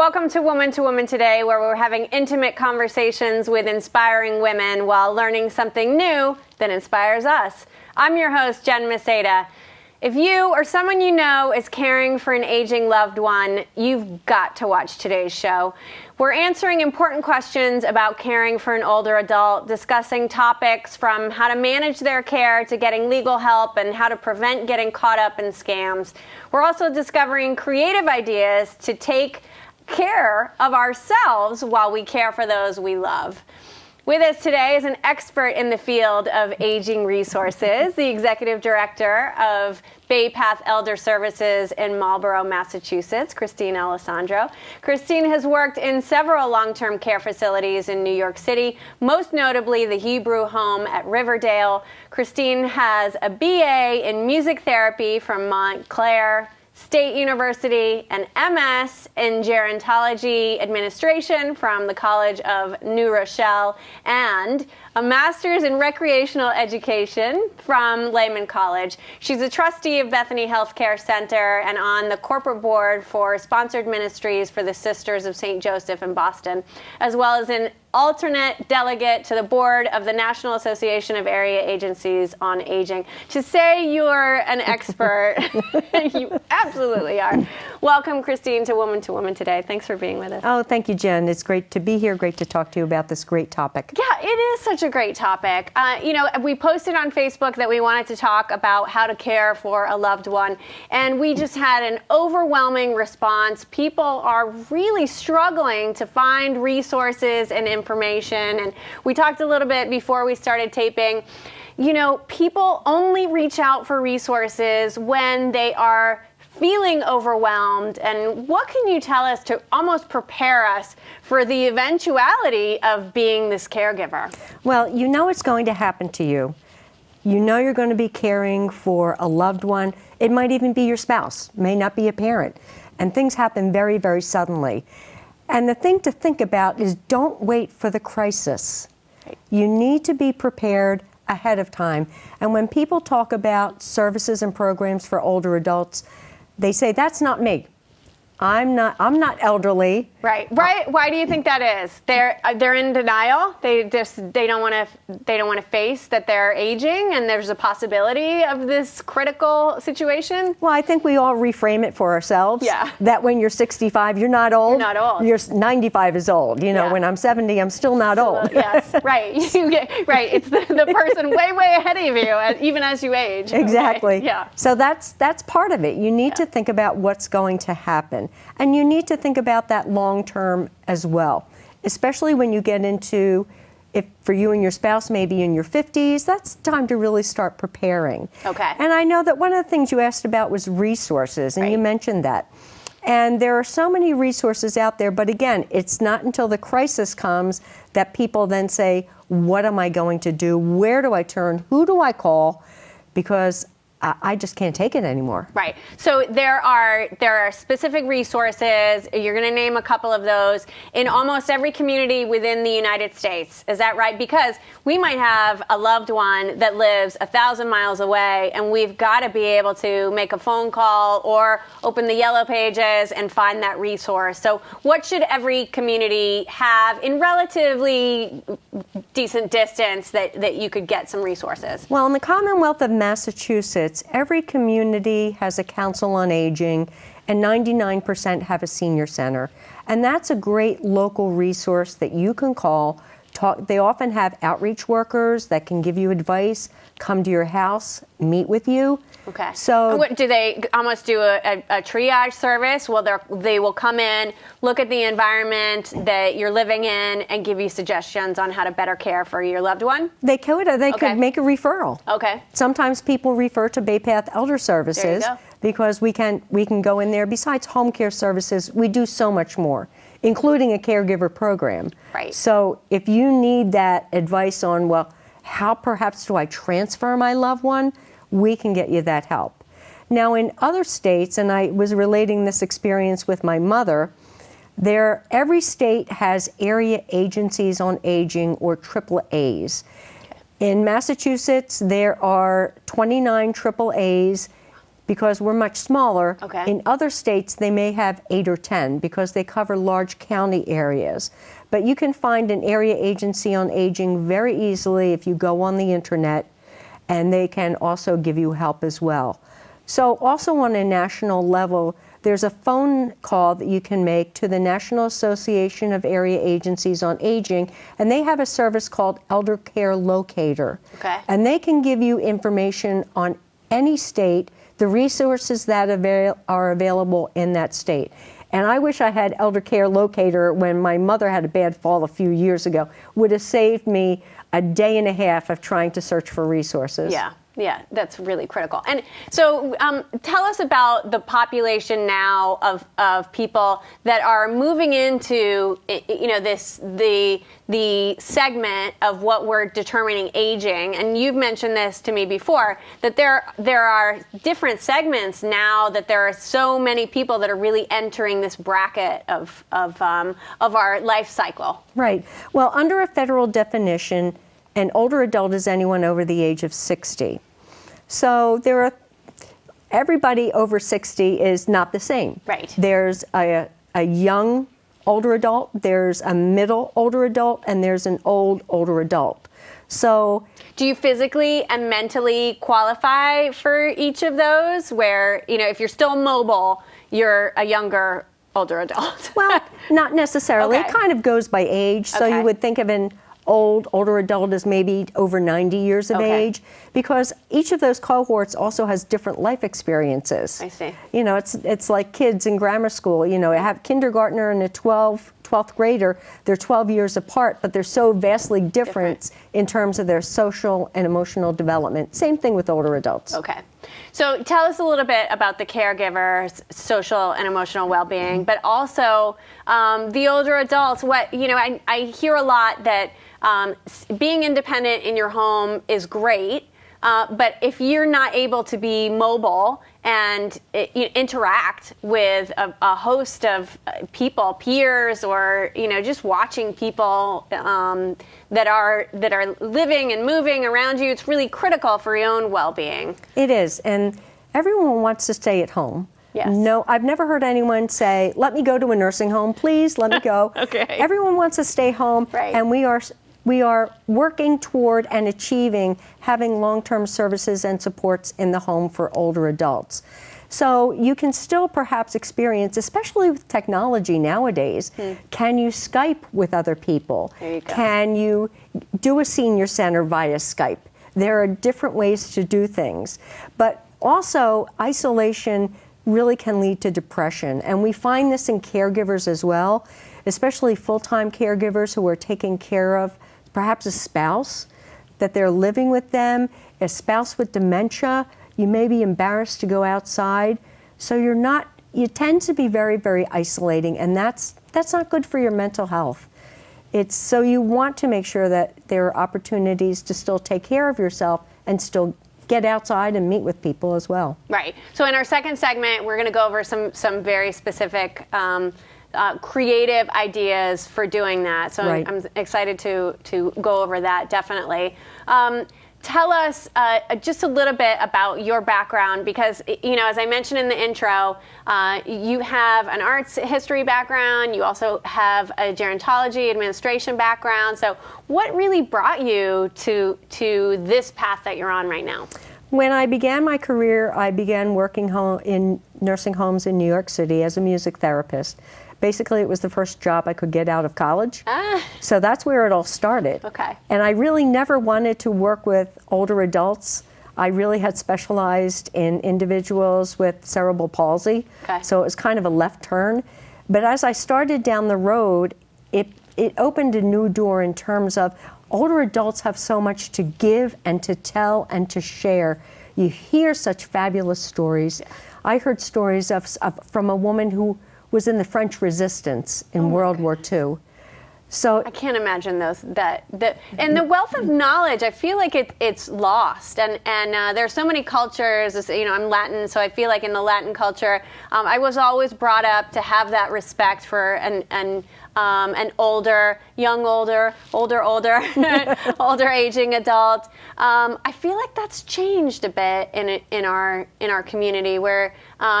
Welcome to Woman2Woman Today, where we're having intimate conversations with inspiring women while learning something new that inspires us. I'm your host, Jen Maseda. If you or someone you know is caring for an aging loved one, you've got to watch today's show. We're answering important questions about caring for an older adult, discussing topics from how to manage their care to getting legal help and how to prevent getting caught up in scams. We're also discovering creative ideas to take care of ourselves while we care for those we love. With us today is an expert in the field of aging resources, the executive director of Baypath Elder Services in Marlborough, Massachusetts, Christine Alessandro. Christine has worked in several long-term care facilities in New York City, most notably the Hebrew Home at Riverdale. Christine has a BA in music therapy from Montclair State University, an MS in gerontology administration from the College of New Rochelle, and a master's in recreational education from Lehman College. She's a trustee of Bethany Healthcare Center and on the corporate board for sponsored ministries for the Sisters of St. Joseph in Boston, as well as an alternate delegate to the board of the National Association of Area Agencies on Aging. To say you're an expert, you absolutely are. Welcome, Christine, to Woman2Woman Today. Thanks for being with us. Oh, thank you, Jen. It's great to be here. Great to talk to you about this great topic. Yeah, it is such a great topic. We posted on Facebook that we wanted to talk about how to care for a loved one, and we just had an overwhelming response. People are really struggling to find resources and information, and we talked a little bit before we started taping. You know, people only reach out for resources when they are feeling overwhelmed. And what can you tell us to almost prepare us for the eventuality of being this caregiver? Well, you know it's going to happen to you. You know you're going to be caring for a loved one. It might even be your spouse, may not be a parent. And things happen very, very suddenly. And the thing to think about is don't wait for the crisis. Right. You need to be prepared ahead of time. And when people talk about services and programs for older adults, they say, that's not me. I'm not elderly. Right. Why do you think that is? They're in denial. They don't want to face that they're aging and there's a possibility of this critical situation. Well, I think we all reframe it for ourselves. Yeah. That when you're 65, you're not old. You're not old. You're 95 is old. You know, Yeah. When I'm 70, I'm still not old. Yes. Right. Right. It's the person way ahead of you, even as you age. Exactly. Okay. Yeah. So that's part of it. You need to think about what's going to happen. And you need to think about that long term as well, especially when you get into, if for you and your spouse, maybe in your 50s, that's time to really start preparing. Okay. And I know that one of the things you asked about was resources, and Right. you mentioned that. And there are so many resources out there, but again, it's not until the crisis comes that people then say, what am I going to do? Where do I turn? Who do I call? Because I just can't take it anymore. Right. So there are specific resources. You're going to name a couple of those in almost every community within the United States. Is that right? Because we might have a loved one that lives 1,000 miles away, and we've got to be able to make a phone call or open the yellow pages and find that resource. So what should every community have in relatively decent distance that you could get some resources? Well, in the Commonwealth of Massachusetts, every community has a council on aging, and 99% have a senior center. And that's a great local resource that you can call. They often have outreach workers that can give you advice, come to your house, meet with you. Okay. So what, do they almost do a triage service? Well, they will come in, look at the environment that you're living in, and give you suggestions on how to better care for your loved one? They could make a referral. Okay. Sometimes people refer to Baypath Elder Services. There you go. Because we can go in there. Besides home care services, we do so much more, including a caregiver program. Right. So if you need that advice on, well, how perhaps do I transfer my loved one, we can get you that help. Now, in other states, and I was relating this experience with my mother, every state has area agencies on aging, or AAAs. In Massachusetts, there are 29 AAAs. because we're much smaller. Okay. In other states, they may have 8 or 10 because they cover large county areas. But you can find an area agency on aging very easily if you go on the internet, and they can also give you help as well. So also on a national level, there's a phone call that you can make to the National Association of Area Agencies on Aging, and they have a service called Elder Care Locator. Okay. And they can give you information on any state, the resources that are available in that state. And I wish I had Elder Care Locator when my mother had a bad fall a few years ago. Would have saved me a day and a half of trying to search for resources. Yeah, that's really critical. And so tell us about the population now of people that are moving into, the segment of what we're determining aging. And you've mentioned this to me before, that there are different segments now, that there are so many people that are really entering this bracket of our life cycle. Right. Well, under a federal definition, an older adult is anyone over the age of 60. So everybody over 60 is not the same. Right. There's a young older adult, there's a middle older adult, and there's an older adult. So do you physically and mentally qualify for each of those, where, if you're still mobile, you're a younger older adult? Well, not necessarily. Okay. It kind of goes by age. So Okay. you would think of an older adult as maybe over 90 years of Okay. age, because each of those cohorts also has different life experiences. I see. It's like kids in grammar school. I have kindergartner and a 12th grader. They're 12 years apart, but they're so vastly different in terms of their social and emotional development. Same thing with older adults. Okay. So tell us a little bit about the caregivers' social and emotional well-being, but also the older adults. I hear a lot that being independent in your home is great, but if you're not able to be mobile and interact with a host of people, peers, or just watching people that are living and moving around you, it's really critical for your own well-being. It is, and everyone wants to stay at home. Yes. No, I've never heard anyone say, "Let me go to a nursing home, please. Let me go." Okay. Everyone wants to stay home, Right. and we are working toward and achieving having long-term services and supports in the home for older adults. So you can still perhaps experience, especially with technology nowadays, can you Skype with other people? There you go. Can you do a senior center via Skype? There are different ways to do things. But also, isolation really can lead to depression. And we find this in caregivers as well, especially full-time caregivers who are taking care of perhaps a spouse, that they're living with them, a spouse with dementia. You may be embarrassed to go outside. So you tend to be very, very isolating, and that's not good for your mental health. So you want to make sure that there are opportunities to still take care of yourself and still get outside and meet with people as well. Right. So in our second segment, we're going to go over some very specific creative ideas for doing that. So Right. I'm excited to go over that, definitely. Tell us just a little bit about your background, because, as I mentioned in the intro, you have an arts history background. You also have a gerontology administration background. So what really brought you to this path that you're on right now? When I began my career, I began working in nursing homes in New York City as a music therapist. Basically, it was the first job I could get out of college. So that's where it all started. Okay. And I really never wanted to work with older adults. I really had specialized in individuals with cerebral palsy. Okay. So it was kind of a left turn. But as I started down the road, it opened a new door in terms of older adults have so much to give and to tell and to share. You hear such fabulous stories. Yeah. I heard stories from a woman who was in the French Resistance in World War II. So I can't imagine and the wealth of knowledge. I feel like it's lost, and there's so many cultures. I'm Latin, so I feel like in the Latin culture, I was always brought up to have that respect for and an older aging adult. I feel like that's changed a bit in our community, where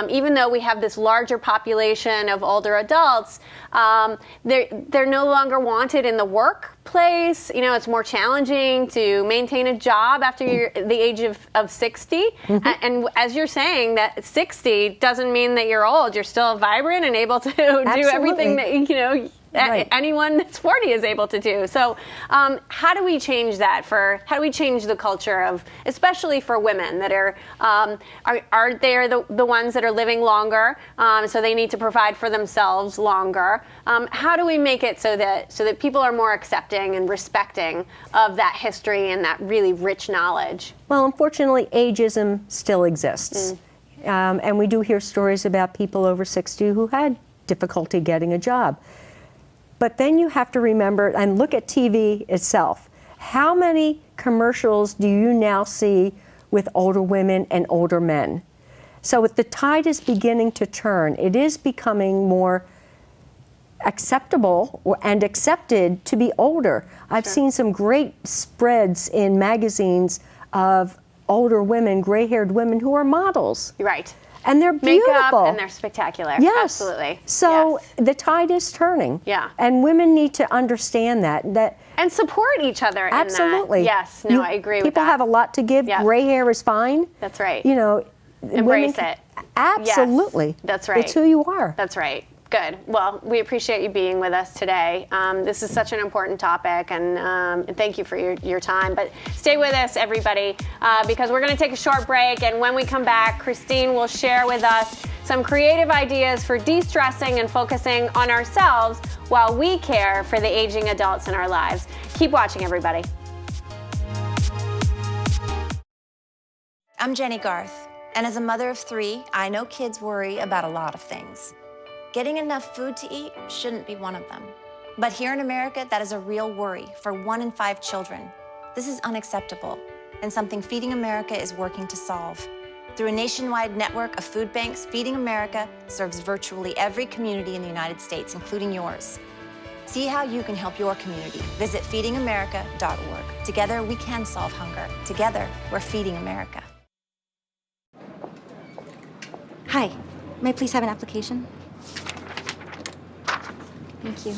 even though we have this larger population of older adults, they're no longer wanted in the workplace. It's more challenging to maintain a job after you're the age of 60. And as you're saying, that 60 doesn't mean that you're old. You're still vibrant and able to do everything that Right. anyone that's 40 is able to do. So how do we change that? How do we change the culture of, especially for women that are they the ones that are living longer, so they need to provide for themselves longer? How do we make it so that people are more accepting and respecting of that history and that really rich knowledge? Well, unfortunately, ageism still exists. And we do hear stories about people over 60 who had difficulty getting a job. But then you have to remember and look at TV itself. How many commercials do you now see with older women and older men? So the tide is beginning to turn. It is becoming more acceptable and accepted to be older. I've seen some great spreads in magazines of older women, gray-haired women who are models. Right. And they're beautiful. Makeup, and they're spectacular. Yes. Absolutely. So yes. the tide is turning. Yeah. And women need to understand that. And support each other Absolutely. in that. Yes. No, I agree with that. People have a lot to give. Yeah. Gray hair is fine. That's right. women Embrace it. Absolutely. Yes. That's right. It's who you are. That's right. Good. Well, we appreciate you being with us today. This is such an important topic, and thank you for your time. But stay with us, everybody, because we're going to take a short break, and when we come back, Christine will share with us some creative ideas for de-stressing and focusing on ourselves while we care for the aging adults in our lives. Keep watching, everybody. I'm Jenny Garth, and as a mother of 3, I know kids worry about a lot of things. Getting enough food to eat shouldn't be one of them. But here in America, that is a real worry for 1 in 5 children. This is unacceptable, and something Feeding America is working to solve. Through a nationwide network of food banks, Feeding America serves virtually every community in the United States, including yours. See how you can help your community. Visit feedingamerica.org. Together, we can solve hunger. Together, we're Feeding America. Hi, may I please have an application? Thank you.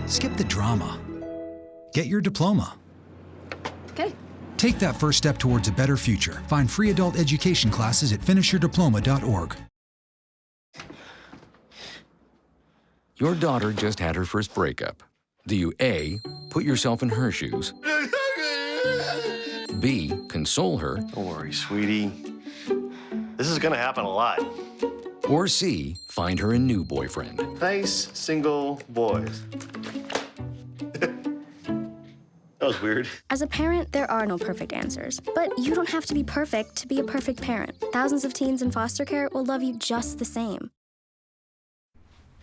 Skip the drama. Get your diploma. Okay. Take that first step towards a better future. Find free adult education classes at finishyourdiploma.org. Your daughter just had her first breakup. Do you A, put yourself in her shoes? B, console her? Don't worry, sweetie. This is gonna happen a lot. Or C, find her a new boyfriend? Nice, single boys. That was weird. As a parent, there are no perfect answers. But you don't have to be perfect to be a perfect parent. Thousands of teens in foster care will love you just the same.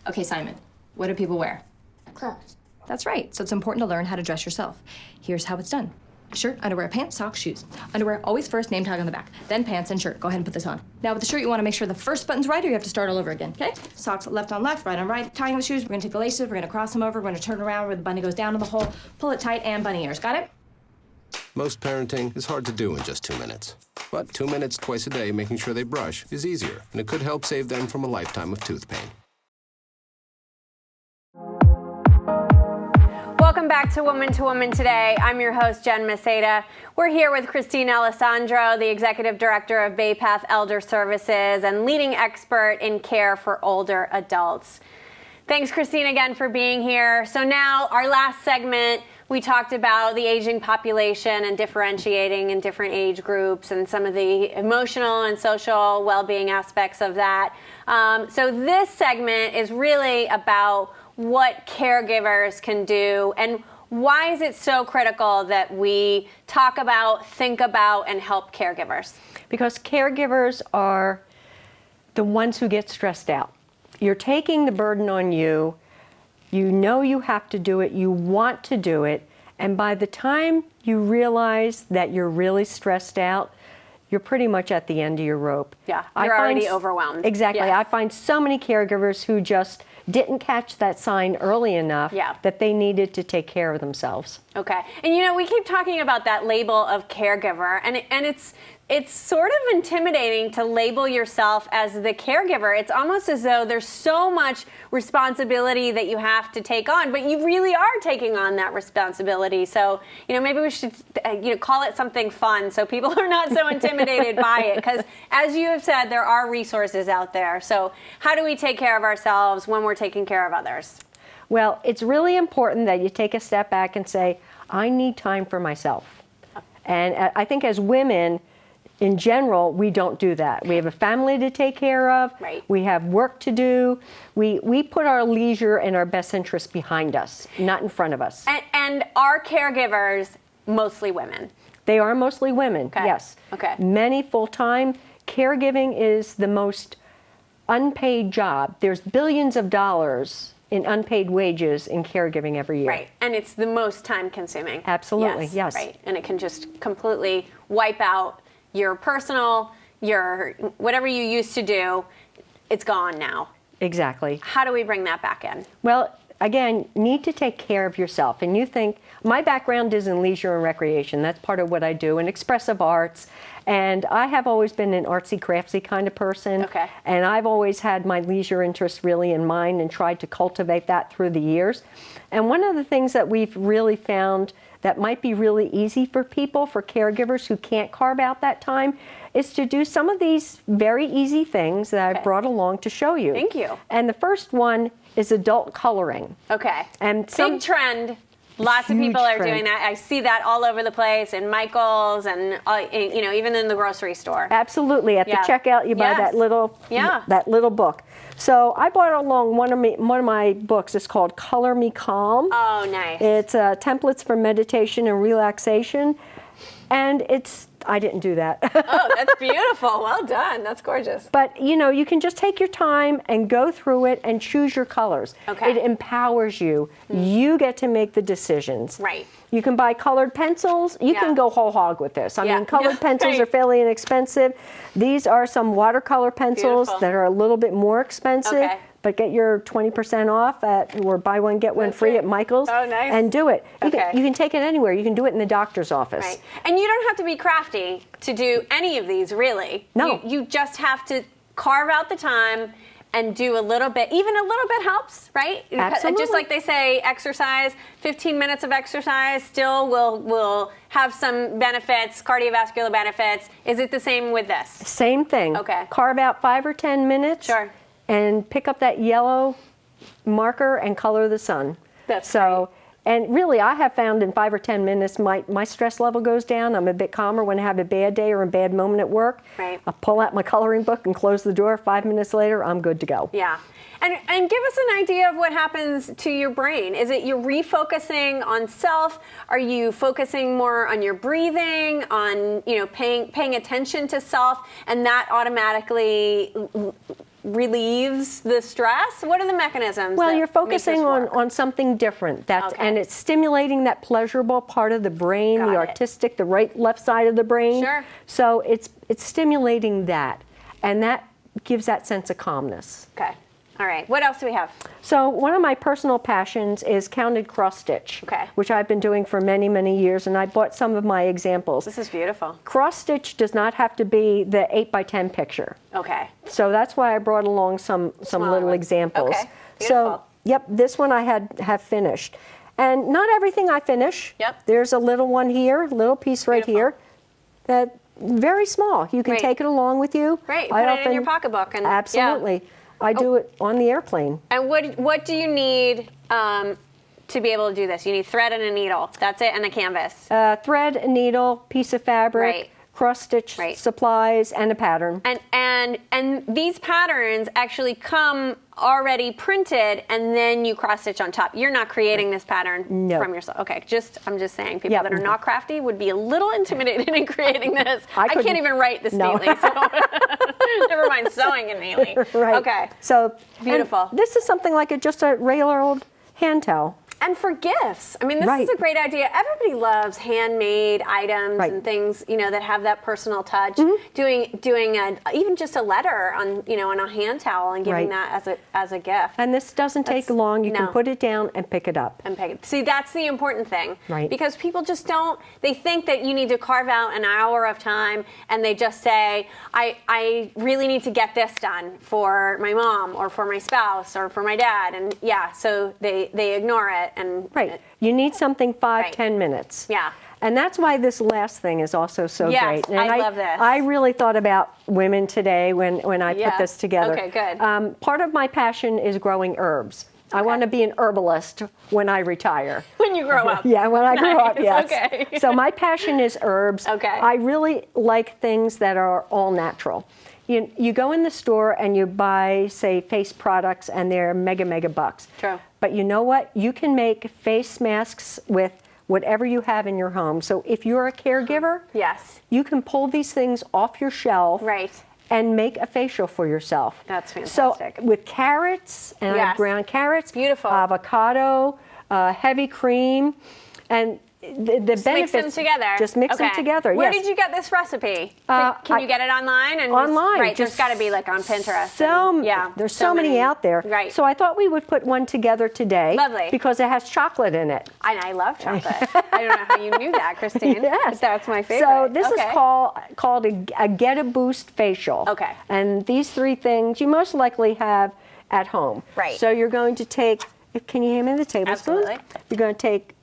Okay, Simon, what do people wear? Clothes. That's right, so it's important to learn how to dress yourself. Here's how it's done. Shirt, underwear, pants, socks, shoes. Underwear, always first, name tag on the back. Then pants and shirt. Go ahead and put this on. Now with the shirt, you want to make sure the first button's right or you have to start all over again, okay? Socks left on left, right on right. Tying the shoes, we're gonna take the laces, we're gonna cross them over, we're gonna turn around where the bunny goes down in the hole, pull it tight, and bunny ears. Got it? Most parenting is hard to do in just 2 minutes. But 2 minutes twice a day making sure they brush is easier, and it could help save them from a lifetime of tooth pain. Welcome back to Woman2Woman Today. I'm your host, Jen Maseda. We're here with Christine Alessandro, the Executive Director of Baypath Elder Services and leading expert in care for older adults. Thanks, Christine, again for being here. So now, our last segment, we talked about the aging population and differentiating in different age groups and some of the emotional and social well-being aspects of that. So this segment is really about what caregivers can do and why is it so critical that we talk about, think about, and help caregivers? Because caregivers are the ones who get stressed out. You're taking the burden on you. You know you have to do it, you want to do it, and by the time you realize that you're really stressed out, you're pretty much at the end of your rope. Yeah, you're already overwhelmed. Exactly. Yes. I find so many caregivers who just didn't catch that sign early enough that they needed to take care of themselves. Okay. And you know, we keep talking about that label of caregiver, and it's sort of intimidating to label yourself as the caregiver. It's almost as though there's so much responsibility that you have to take on, but you really are taking on that responsibility. So, you know, maybe we should call it something fun so people are not so intimidated by it, because as you have said, there are resources out there. So how do we take care of ourselves when we're taking care of others? Well, it's really important that you take a step back and say, I need time for myself. And I think as women, in general, we don't do that. We have a family to take care of. Right. We have work to do. We put our leisure and our best interests behind us, not in front of us. And are caregivers mostly women? They are mostly women, yes. Okay. Many full-time. Caregiving is the most unpaid job. There's billions of dollars in unpaid wages in caregiving every year. Right, and it's the most time-consuming. Absolutely, yes. Right, and it can just completely wipe out your personal, your whatever you used to do, it's gone now. Exactly. How do we bring that back in? Well, again, need to take care of yourself. And you think, my background is in leisure and recreation. That's part of what I do, in expressive arts. And I have always been an artsy, craftsy kind of person. Okay. And I've always had my leisure interests really in mind and tried to cultivate that through the years. And one of the things that we've really found that might be really easy for people, for caregivers who can't carve out that time, is to do some of these very easy things that I've brought along to show you. Thank you. And the first one is adult coloring. Okay. And big trend. Lots of people are doing that. I see that all over the place in Michael's and even in the grocery store. Absolutely. At the checkout, you buy that little book. So I brought along one of my books. It's called Color Me Calm. Oh, nice. It's templates for meditation and relaxation, and I didn't do that. Oh, that's beautiful. Well done. That's gorgeous. But, you can just take your time and go through it and choose your colors. Okay. It empowers you. You get to make the decisions. Right. You can buy colored pencils. You can go whole hog with this. I mean, colored pencils are fairly inexpensive. These are some watercolor pencils that are a little bit more expensive. Okay. But get your 20% off or buy one, get one free at Michael's. Oh, nice. And do it. You Okay. can take it anywhere. You can do it in the doctor's office. Right. And you don't have to be crafty to do any of these, really. No. You just have to carve out the time and do a little bit. Even a little bit helps, right? Absolutely. Just like they say, exercise, 15 minutes of exercise still will have some benefits, cardiovascular benefits. Is it the same with this? Same thing. Okay. Carve out 5 or 10 minutes. Sure. And pick up that yellow marker and color the sun. That's so. And really, I have found in 5 or 10 minutes, my stress level goes down. I'm a bit calmer when I have a bad day or a bad moment at work. Right. I pull out my coloring book and close the door. 5 minutes later, I'm good to go. Yeah. And give us an idea of what happens to your brain. Is it you're refocusing on self? Are you focusing more on your breathing, on paying attention to self, and that automatically relieves the stress? What are the mechanisms? Well, that you're focusing make this work? on something different. And it's stimulating that pleasurable part of the brain, Got the it. artistic, the left side of the brain. Sure. So it's stimulating that, and that gives that sense of calmness. Okay. All right. What else do we have? So one of my personal passions is counted cross stitch, Okay. which I've been doing for many, many years, and I bought some of my examples. This is beautiful. Cross stitch does not have to be the 8x10 picture. Okay. So that's why I brought along some little ones. examples. Okay. So, Beautiful. this one I have finished. And not everything I finish. Yep. There's a little one here, little piece right Beautiful. here, that very small. You can Right. take it along with you. Right. Put it in your pocketbook. And Absolutely. I do it on the airplane. And what do you need to be able to do this? You need thread and a needle. That's it, and a canvas. Thread, a needle, piece of fabric, Right. cross stitch Right. supplies, and a pattern. And these patterns actually come already printed, and then you cross stitch on top. You're not creating this pattern No. from yourself. Okay, I'm just saying, people Yeah. that are not crafty would be a little intimidated in creating this. I couldn't- can't even write this No. neatly, so never mind sewing it neatly. Right. Okay. So Beautiful. and this is something like just a regular old Hand towel. And for gifts. I mean, this Right. is a great idea. Everybody loves handmade items Right. and things, that have that personal touch. Doing even just a letter on, on a hand towel and giving Right. that as a gift. And this doesn't take long. You can no. put it down and pick it up. And pay it. See, that's the important thing. Right. Because people just they think that you need to carve out an hour of time and they just say, I really need to get this done for my mom or for my spouse or for my dad. And so they ignore it. And Right. You need something 5, Right. 10 minutes. Yeah. And that's why this last thing is also so Yes, great. And I love this. I really thought about women today when I Yeah. put this together. Okay, good. Part of my passion is growing herbs. I want to be an herbalist when I retire. When you grow up. Yeah, when I grow up, Nice, yes. okay. So my passion is herbs. Okay. I really like things that are all natural. You go in the store and you buy, say, face products, and they're mega bucks. True. But you know what? You can make face masks with whatever you have in your home. So if you're a caregiver, Yes. you can pull these things off your shelf Right. and make a facial for yourself. That's fantastic. So with carrots, and I Yes. have ground carrots, Beautiful. avocado, heavy cream, and the Just benefits. mix them together. Just mix them Okay. together. Where yes. did you get this recipe? Uh, Can you I- get it online? And Online. Right. There's just got to be like on Pinterest. There's so many out there. Right. So I thought we would put one together today. Lovely. Because it has chocolate in it. And I love chocolate. I don't know how you knew that, Christine. Yes. But that's my favorite. So this Okay. is called a Get a Boost facial. Okay. And these 3 things you most likely have at home. Right. So you're going to take, can you hand me the tablespoon? Absolutely. You're going to take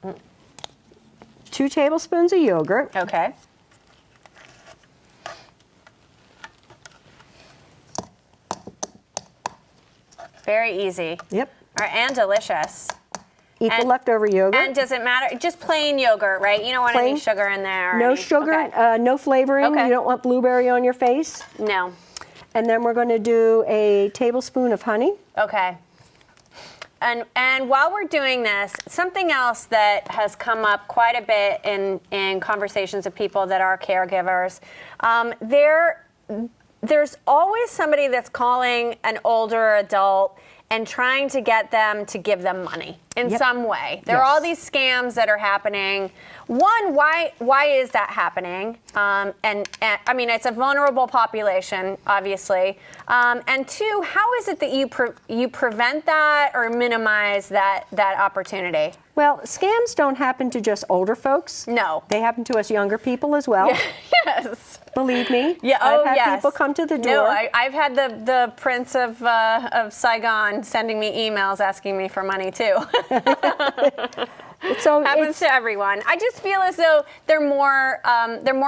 2 tablespoons of yogurt. Okay. Very easy. Yep. All right, and delicious. Eat the And- leftover yogurt. And does it matter? Just plain yogurt, right? You don't want any Plain. sugar in there. or No any- sugar, Okay. no flavoring. Okay. You don't want blueberry on your face. No. And then we're going to do a tablespoon of honey. Okay. And while we're doing this, something else that has come up quite a bit in conversations of people that are caregivers, there's always somebody that's calling an older adult and trying to get them to give them money in Yep. some way. There are Yes. all these scams that are happening. One, why is that happening? And I mean, it's a vulnerable population, obviously. And 2, how is it that you prevent that or minimize that opportunity? Well, scams don't happen to just older folks. No. They happen to us younger people as well. Yes. Believe me. Yeah. I've had Yes. people come to the door. No, I've had the Prince of Saigon sending me emails asking me for money too. So Happens to everyone. I just feel as though they're more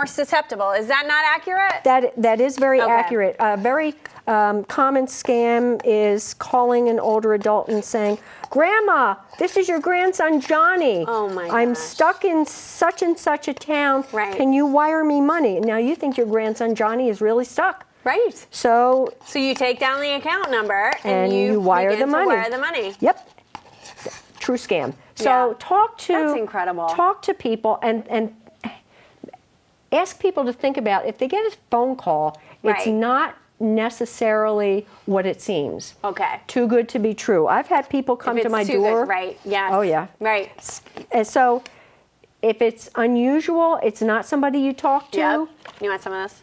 susceptible. Is that not accurate? that is very Okay. accurate. A very common scam is calling an older adult and saying, "Grandma, this is your grandson Johnny. Oh, my I'm gosh. stuck in such and such a town. Right. Can you wire me money?" Now you think your grandson Johnny is really stuck. Right. So So you take down the account number And you you wire begin the to money. wire the money. Yep. True scam. So Yeah. talk to That's incredible. Talk to people and ask people to think about if they get a phone call, it's Right. not necessarily what it seems. Okay. Too good to be true. I've had people come If to it's my too good, door. right? Yes. Oh yeah. Right. And so if it's unusual, it's not somebody you talk to. Yep. You want some of this?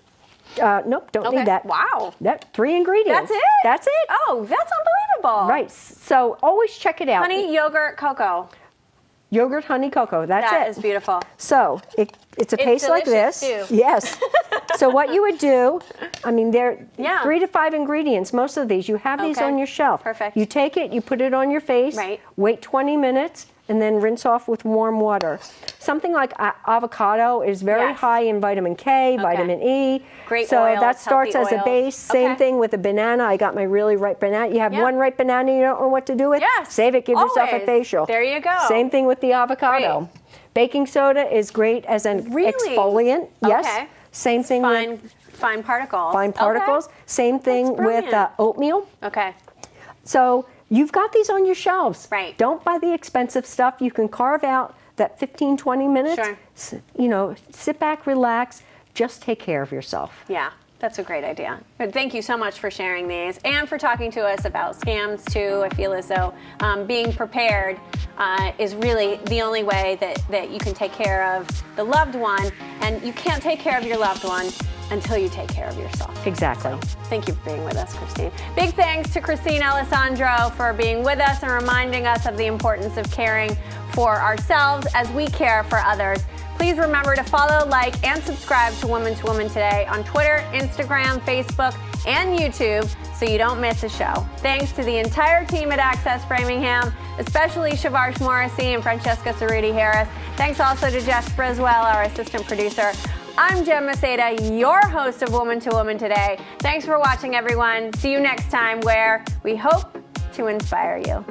Nope, don't Okay. need that. Wow. That 3 ingredients. That's it? That's it. Oh, that's unbelievable. Right. So always check it out. Honey, yogurt, cocoa. Yogurt, honey, cocoa. That's That it. is beautiful. So it's a It's paste like this. delicious, too. Yes. So what you would do, I mean, there Yeah. 3 to 5 ingredients. Most of these, you have these Okay. on your shelf. Perfect. You take it, you put it on your face. Right. Wait 20 minutes, and then rinse off with warm water. Something like avocado is very Yes. high in vitamin K, vitamin E. Great so oils, that starts healthy as a oils. base. Same Okay. thing with a banana. I got my really ripe banana. You have Yeah. one ripe banana you don't know what to do with? Yes. Save it, give yourself a Always. facial. There you go. Same thing with the avocado. Great. Baking soda is great as an Really? exfoliant. Yes. Okay. Same thing with Fine particles. fine particles. Okay. Same thing with brilliant. oatmeal. Okay. So you've got these on your shelves. Right. Don't buy the expensive stuff. You can carve out that 15, 20 minutes. Sure. Sit back, relax. Just take care of yourself. Yeah. That's a great idea. But thank you so much for sharing these and for talking to us about scams too. I feel as though being prepared is really the only way that you can take care of the loved one, and you can't take care of your loved one until you take care of yourself. Exactly. So, thank you for being with us, Christine. Big thanks to Christine Alessandro for being with us and reminding us of the importance of caring for ourselves as we care for others. Please remember to follow, like, and subscribe to Woman2Woman Today on Twitter, Instagram, Facebook, and YouTube so you don't miss a show. Thanks to the entire team at Access Framingham, especially Shavarsh Morrissey and Francesca Cerruti Harris. Thanks also to Jess Briswell, our assistant producer. I'm Jen Maseda, your host of Woman2Woman Today. Thanks for watching, everyone. See you next time, where we hope to inspire you.